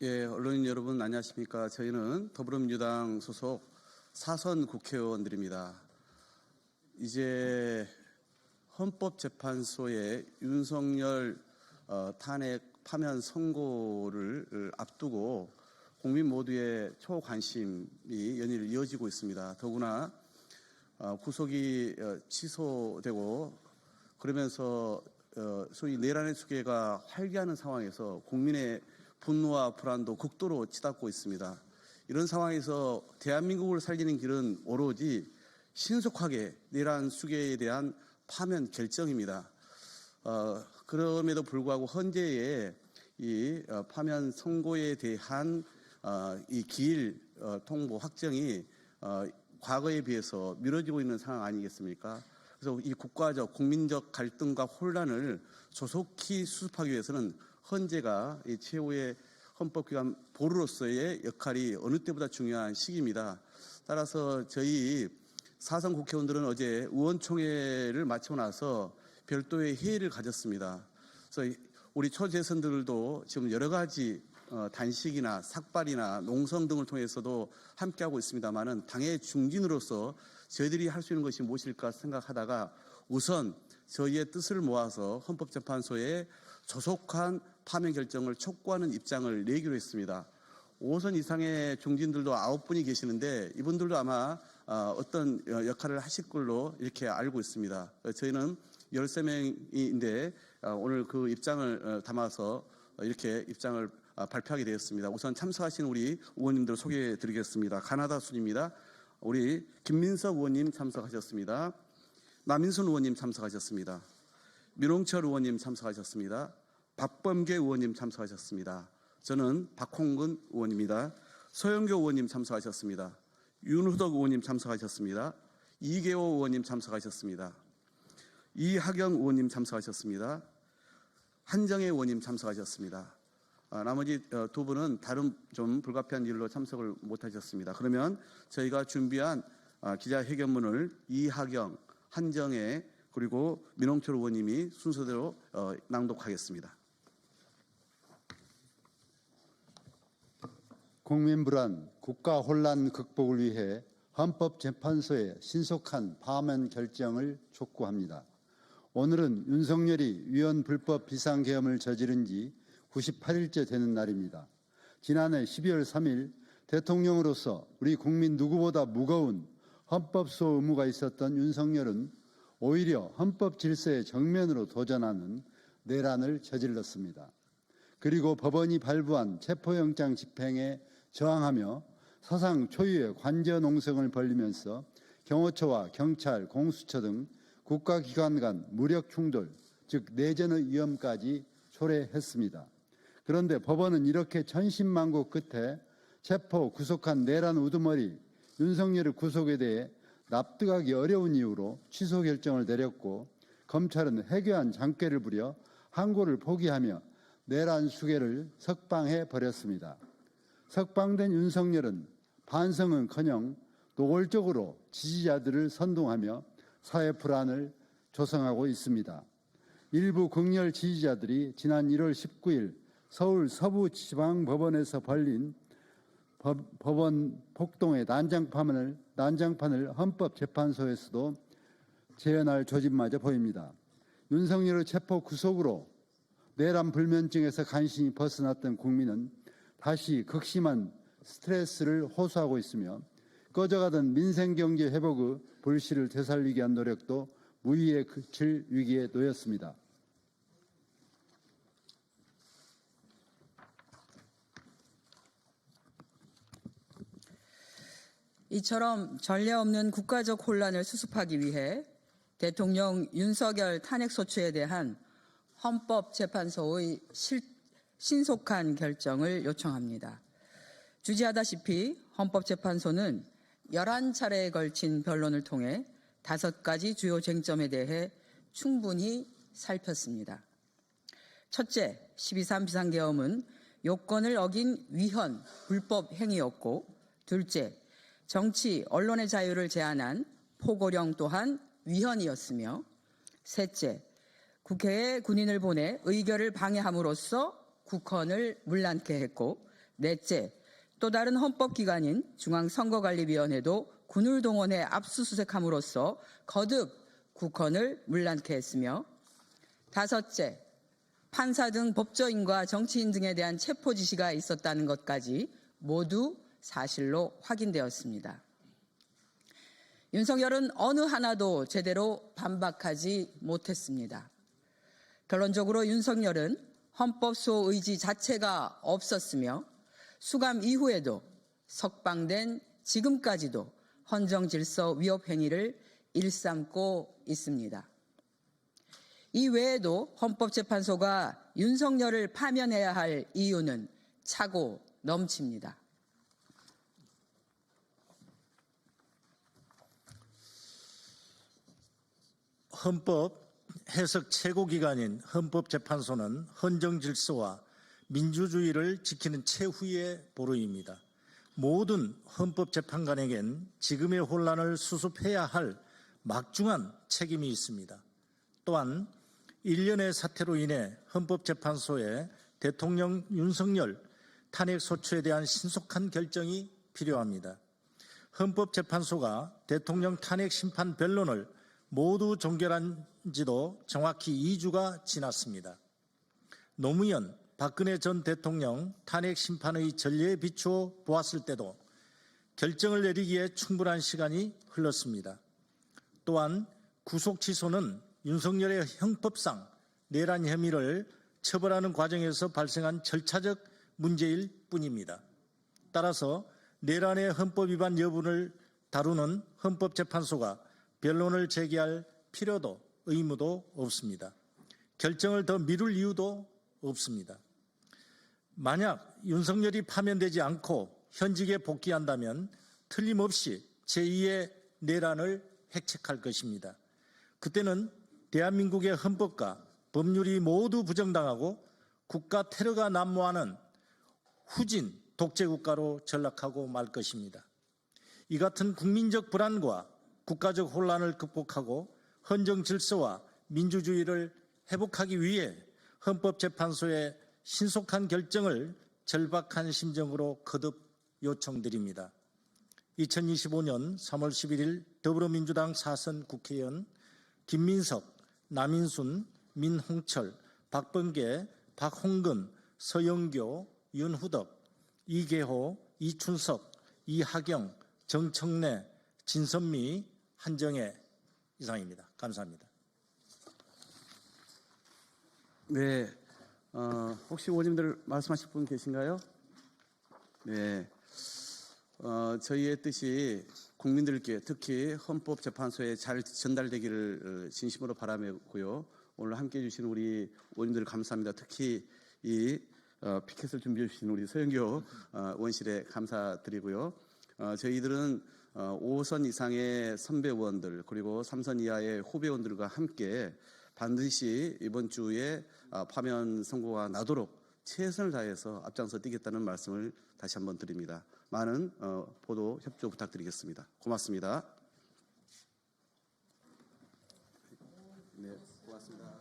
예, 언론인 여러분 안녕하십니까. 저희는 더불어민주당 소속 사선 국회의원들입니다. 이제 헌법재판소의 윤석열 탄핵 파면 선고를 앞두고 국민 모두의 초관심이 연일 이어지고 있습니다. 더구나 구속이 취소되고 그러면서 소위 내란의 수계가 활기하는 상황에서 국민의 분노와 불안도 극도로 치닫고 있습니다. 이런 상황에서 대한민국을 살리는 길은 오로지 신속하게 내란 수계에 대한 파면 결정입니다. 그럼에도 불구하고 현재의 이 파면 선고에 대한 이 기일 통보 확정이 과거에 비해서 미뤄지고 있는 상황 아니겠습니까? 그래서 이 국가적, 국민적 갈등과 혼란을 조속히 수습하기 위해서는 헌재가 이 최후의 헌법기관 보루로서의 역할이 어느 때보다 중요한 시기입니다. 따라서 저희 사선 국회의원들은 어제 의원총회를 마치고 나서 별도의 회의를 가졌습니다. 그래서 우리 초재선들도 지금 여러 가지 단식이나 삭발이나 농성 등을 통해서도 함께하고 있습니다만은 당의 중진으로서 저희들이 할 수 있는 것이 무엇일까 생각하다가 우선 저희의 뜻을 모아서 헌법재판소에 조속한 파면 결정을 촉구하는 입장을 내기로 했습니다. 5선 이상의 중진들도 9분이 계시는데 이분들도 아마 어떤 역할을 하실 걸로 이렇게 알고 있습니다. 저희는 13명인데 오늘 그 입장을 담아서 이렇게 입장을 발표하게 되었습니다. 우선 참석하신 우리 의원님들 소개해 드리겠습니다. 가나다 순입니다. 우리 김민석 의원님 참석하셨습니다. 남인순 의원님 참석하셨습니다. 민홍철 의원님 참석하셨습니다. 박범계 의원님 참석하셨습니다. 저는 박홍근 의원입니다. 서영교 의원님 참석하셨습니다. 윤후덕 의원님 참석하셨습니다. 이계호 의원님 참석하셨습니다. 이하경 의원님 참석하셨습니다. 한정혜 의원님 참석하셨습니다. 나머지 두 분은 다른 좀 불가피한 일로 참석을 못하셨습니다. 그러면 저희가 준비한 기자회견문을 이하경, 한정혜 그리고 민홍철 의원님이 순서대로 낭독하겠습니다. 국민 불안, 국가 혼란 극복을 위해 헌법재판소의 신속한 파면 결정을 촉구합니다. 오늘은 윤석열이 위헌 불법 비상계엄을 저지른 지 98일째 되는 날입니다. 지난해 12월 3일 대통령으로서 우리 국민 누구보다 무거운 헌법수호 의무가 있었던 윤석열은 오히려 헌법 질서에 정면으로 도전하는 내란을 저질렀습니다. 그리고 법원이 발부한 체포영장 집행에 저항하며 사상 초유의 관저농성을 벌이면서 경호처와 경찰, 공수처 등 국가기관 간 무력 충돌, 즉 내전의 위험까지 초래했습니다. 그런데 법원은 이렇게 천신만고 끝에 체포, 구속한 내란 우두머리 윤석열의 구속에 대해 납득하기 어려운 이유로 취소 결정을 내렸고 검찰은 해괴한 장꾀를 부려 항고를 포기하며 내란 수계를 석방해 버렸습니다. 석방된 윤석열은 반성은커녕 노골적으로 지지자들을 선동하며 사회 불안을 조성하고 있습니다. 일부 극렬 지지자들이 지난 1월 19일 서울 서부지방법원에서 벌린 법원 폭동의 난장판을 헌법재판소에서도 재현할 조짐마저 보입니다. 윤석열의 체포 구속으로 내란 불면증에서 간신히 벗어났던 국민은 다시 극심한 스트레스를 호소하고 있으며 꺼져가던 민생경제 회복의 불씨를 되살리기 위한 노력도 무의에 그칠 위기에 놓였습니다. 이처럼 전례 없는 국가적 혼란을 수습하기 위해 대통령 윤석열 탄핵소추에 대한 헌법재판소의 신속한 결정을 요청합니다. 주지하다시피 헌법재판소는 11차례에 걸친 변론을 통해 5가지 주요 쟁점에 대해 충분히 살폈습니다. 첫째, 12.3 비상계엄은 요건을 어긴 위헌, 불법 행위였고, 둘째, 정치, 언론의 자유를 제한한 포고령 또한 위헌이었으며, 셋째, 국회에 군인을 보내 의결을 방해함으로써 국헌을 문란케 했고, 넷째, 또 다른 헌법기관인 중앙선거관리위원회도 군을 동원해 압수수색함으로써 거듭 국헌을 문란케 했으며, 다섯째, 판사 등 법조인과 정치인 등에 대한 체포 지시가 있었다는 것까지 모두 사실로 확인되었습니다. 윤석열은 어느 하나도 제대로 반박하지 못했습니다. 결론적으로 윤석열은 헌법 수호 의지 자체가 없었으며 수감 이후에도 석방된 지금까지도 헌정질서 위협 행위를 일삼고 있습니다. 이 외에도 헌법재판소가 윤석열을 파면해야 할 이유는 차고 넘칩니다. 헌법 해석 최고기관인 헌법재판소는 헌정질서와 민주주의를 지키는 최후의 보루입니다. 모든 헌법재판관에겐 지금의 혼란을 수습해야 할 막중한 책임이 있습니다. 또한 일련의 사태로 인해 헌법재판소의 대통령 윤석열 탄핵소추에 대한 신속한 결정이 필요합니다. 헌법재판소가 대통령 탄핵 심판 변론을 모두 종결한 지도 정확히 2주가 지났습니다. 노무현, 박근혜 전 대통령 탄핵 심판의 전례에 비추어 보았을 때도 결정을 내리기에 충분한 시간이 흘렀습니다. 또한 구속 취소는 윤석열의 형법상 내란 혐의를 처벌하는 과정에서 발생한 절차적 문제일 뿐입니다. 따라서 내란의 헌법 위반 여부를 다루는 헌법재판소가 변론을 제기할 필요도 의무도 없습니다. 결정을 더 미룰 이유도 없습니다. 만약 윤석열이 파면되지 않고 현직에 복귀한다면 틀림없이 제2의 내란을 획책할 것입니다. 그때는 대한민국의 헌법과 법률이 모두 부정당하고 국가 테러가 난무하는 후진 독재국가로 전락하고 말 것입니다. 이 같은 국민적 불안과 국가적 혼란을 극복하고 헌정 질서와 민주주의를 회복하기 위해 헌법재판소의 신속한 결정을 절박한 심정으로 거듭 요청드립니다. 2025년 3월 11일 더불어민주당 사선 국회의원 김민석, 남인순, 민홍철, 박범계, 박홍근, 서영교, 윤후덕, 이계호, 이춘석, 이하경, 정청래, 진선미, 한정혜 이상입니다. 감사합니다. 네, 혹시 의원님들 말씀하실 분 계신가요? 네, 저희의 뜻이 국민들께 특히 헌법재판소에 잘 전달되기를 진심으로 바라고요. 오늘 함께해 주신 우리 의원님들 감사합니다. 특히 이 피켓을 준비해 주신 우리 서영교 의원실에 감사드리고요. 저희들은 5선 이상의 선배 의원들 그리고 3선 이하의 후배 의원들과 함께 반드시 이번 주에 파면 선고가 나도록 최선을 다해서 앞장서 뛰겠다는 말씀을 다시 한번 드립니다. 많은 보도 협조 부탁드리겠습니다. 고맙습니다. 네, 고맙습니다.